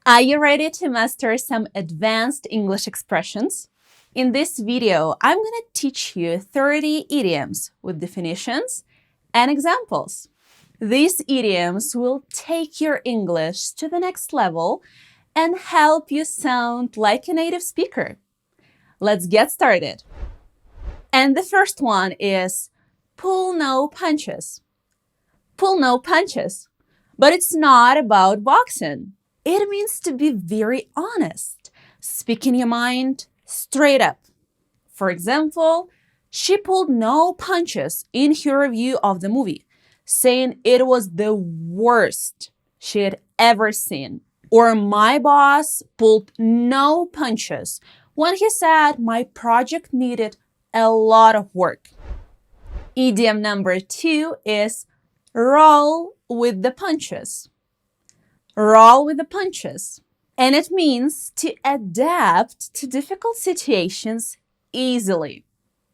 Are you ready to master some advanced English expressions? In this video, I'm going to teach you 30 idioms with definitions and examples. These idioms will take your English to the next level and help you sound like a native speaker. Let's get started. And the first one is pull no punches. Pull no punches. But it's not about boxing. It means to be very honest, speaking your mind straight up. For example, she pulled no punches in her review of the movie, saying it was the worst she had ever seen. Or my boss pulled no punches when he said my project needed a lot of work. Idiom number 2 is roll with the punches. Roll with the punches. And it means to adapt to difficult situations easily.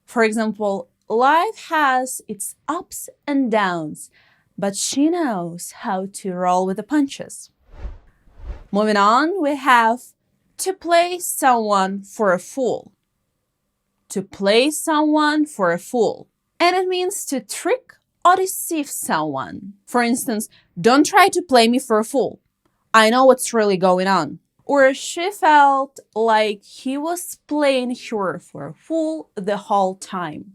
For example, life has its ups and downs, but she knows how to roll with the punches. Moving on, we have to play someone for a fool. To play someone for a fool. And it means to trick or deceive someone. For instance, don't try to play me for a fool. I know what's really going on. Or she felt like he was playing her for a fool the whole time.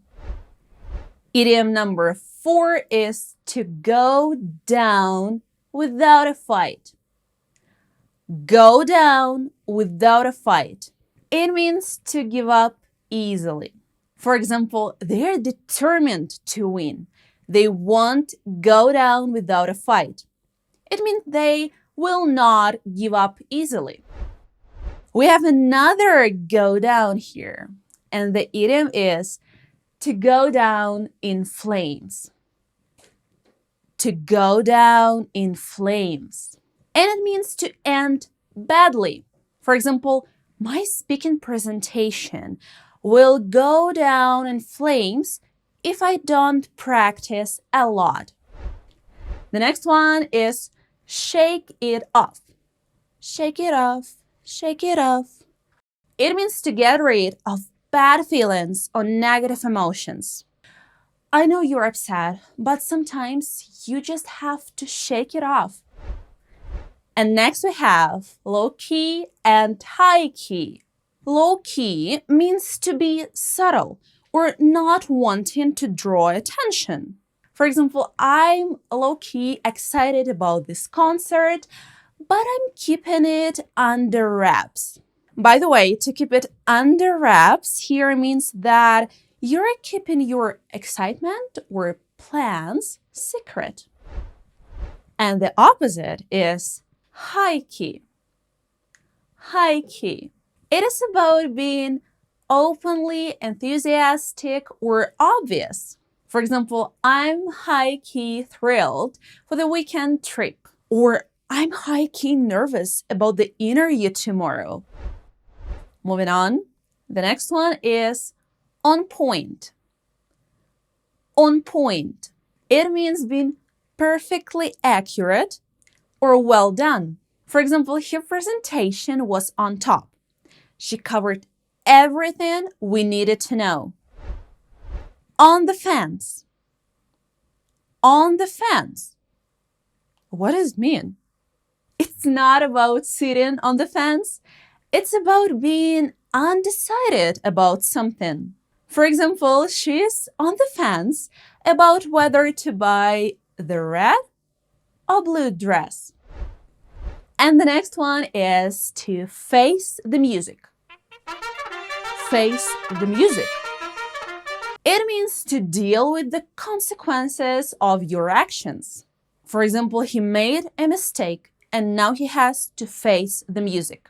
Idiom number 4 is to go down without a fight. Go down without a fight. It means to give up easily. For example, they're determined to win. They won't go down without a fight. It means they will not give up easily. We have another go down here, and the idiom is to go down in flames. To go down in flames. And it means to end badly. For example, my speaking presentation will go down in flames if I don't practice a lot. The next one is shake it off. Shake it off. Shake it off. It means to get rid of bad feelings or negative emotions. I know you're upset, but sometimes you just have to shake it off. And next we have low key and high key. Low key means to be subtle or not wanting to draw attention. For example, I'm low-key excited about this concert, but I'm keeping it under wraps. By the way, to keep it under wraps here means that you're keeping your excitement or plans secret. And the opposite is high-key. High-key. It is about being openly enthusiastic or obvious. For example, I'm high-key thrilled for the weekend trip. Or I'm high-key nervous about the interview tomorrow. Moving on, the next one is on point. On point. It means being perfectly accurate or well done. For example, her presentation was on top. She covered everything we needed to know. On the fence. On the fence. What does it mean? It's not about sitting on the fence. It's about being undecided about something. For example, she's on the fence about whether to buy the red or blue dress. And the next one is to face the music. Face the music. It means to deal with the consequences of your actions. For example, he made a mistake and now he has to face the music.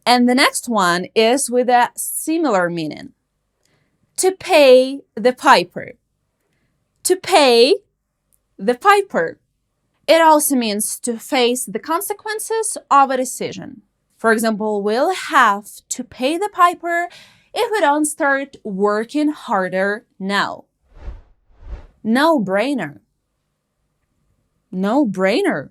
And the next one is with a similar meaning. To pay the piper. To pay the piper. It also means to face the consequences of a decision. For example, we'll have to pay the piper if we don't start working harder now. No-brainer. No-brainer.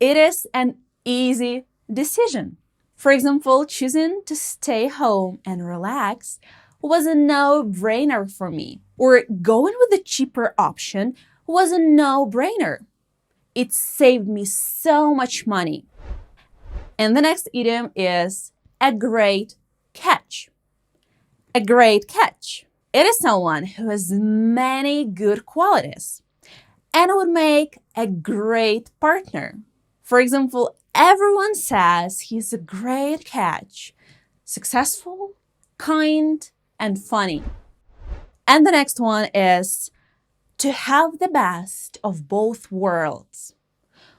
It is an easy decision. For example, choosing to stay home and relax was a no-brainer for me. Or going with the cheaper option was a no-brainer. It saved me so much money. And the next idiom is a great catch. A great catch. It is someone who has many good qualities and would make a great partner. For example, everyone says he's a great catch. Successful, kind, and funny. And the next one is to have the best of both worlds,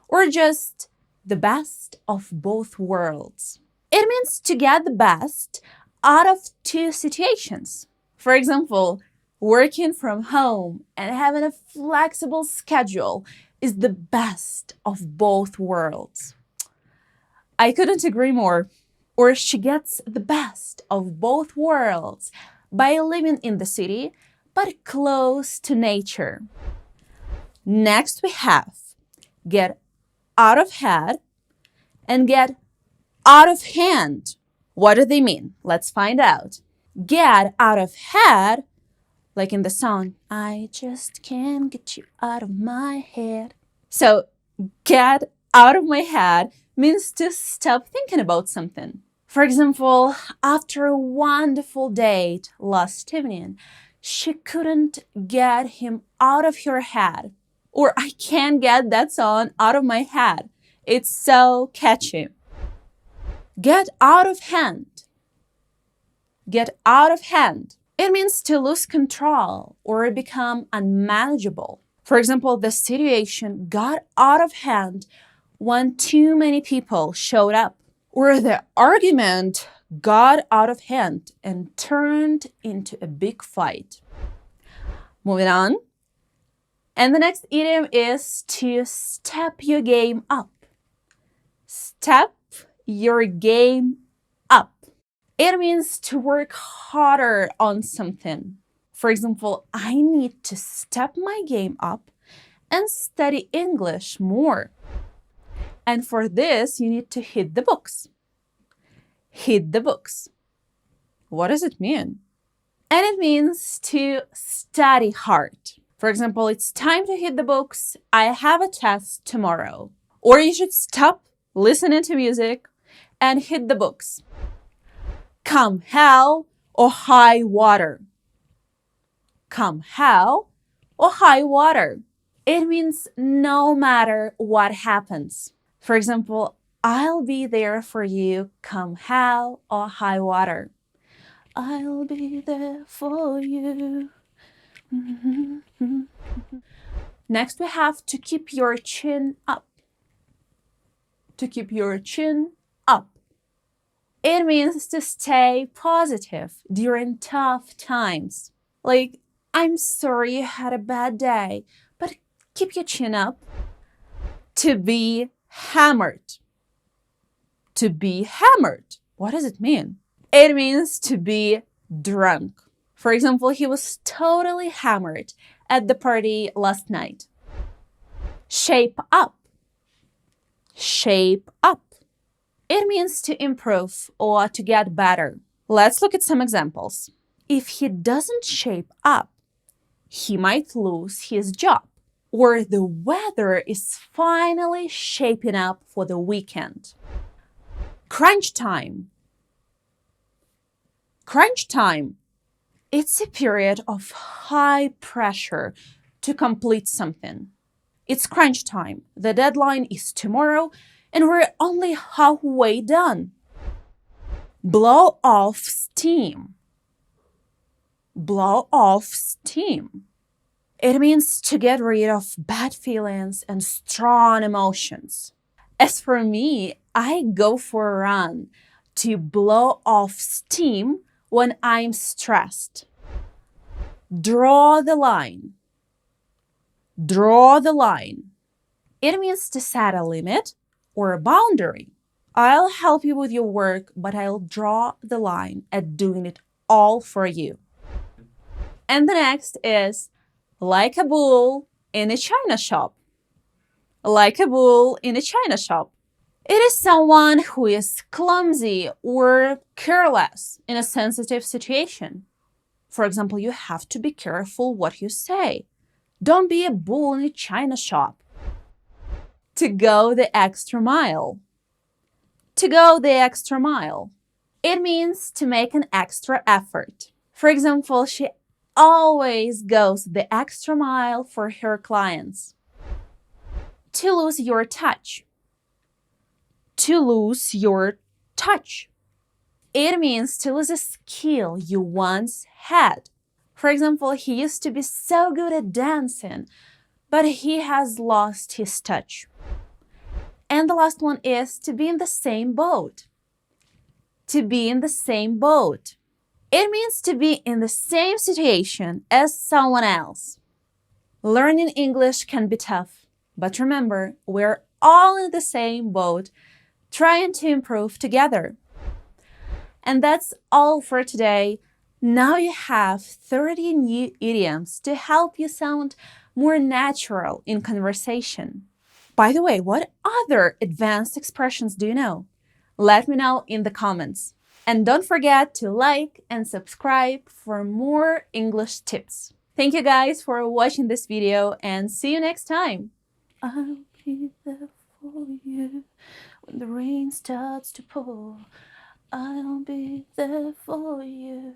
or just the best of both worlds. It means to get the best out of two situations. For example, working from home and having a flexible schedule is the best of both worlds. I couldn't agree more. Or she gets the best of both worlds by living in the city but close to nature. Next we have get out of head and get out of hand. What do they mean? Let's find out. Get out of head, like in the song, I just can't get you out of my head. So get out of my head means to stop thinking about something. For example, after a wonderful date last evening, she couldn't get him out of her head. Or I can't get that song out of my head. It's so catchy. Get out of hand. Get out of hand. It means to lose control or become unmanageable. For example, the situation got out of hand when too many people showed up. Or the argument got out of hand and turned into a big fight. Moving on. And the next idiom is to step your game up. Step your game up. It means to work harder on something. For example, I need to step my game up and study English more. And for this, you need to hit the books. Hit the books. What does it mean? And it means to study hard. For example, it's time to hit the books. I have a test tomorrow. Or you should stop listening to music and hit the books. Come hell or high water. Come hell or high water. It means no matter what happens. For example, I'll be there for you come hell or high water. I'll be there for you. Next, we have to keep your chin up. To keep your chin up. It means to stay positive during tough times. Like, I'm sorry you had a bad day, but keep your chin up. To be hammered. To be hammered. What does it mean? It means to be drunk. For example, he was totally hammered at the party last night. Shape up. Shape up. It means to improve or to get better. Let's look at some examples. If he doesn't shape up, he might lose his job. Or the weather is finally shaping up for the weekend. Crunch time. Crunch time. It's a period of high pressure to complete something. It's crunch time. The deadline is tomorrow and we're only halfway done. Blow off steam. Blow off steam. It means to get rid of bad feelings and strong emotions. As for me, I go for a run to blow off steam when I'm stressed. Draw the line. Draw the line. It means to set a limit or a boundary. I'll help you with your work, but I'll draw the line at doing it all for you. And the next is like a bull in a china shop. Like a bull in a china shop. It is someone who is clumsy or careless in a sensitive situation. For example, you have to be careful what you say. Don't be a bull in a china shop. To go the extra mile. To go the extra mile. It means to make an extra effort. For example, she always goes the extra mile for her clients. To lose your touch. To lose your touch. It means to lose a skill you once had. For example, he used to be so good at dancing, but he has lost his touch. And the last one is to be in the same boat. To be in the same boat. It means to be in the same situation as someone else. Learning English can be tough, but remember, we're all in the same boat, trying to improve together. And that's all for today. Now you have 30 new idioms to help you sound more natural in conversation. By the way, what other advanced expressions do you know? Let me know in the comments. And don't forget to like and subscribe for more English tips. Thank you guys for watching this video and see you next time. I'll be there for you when the rain starts to pour. I'll be there for you.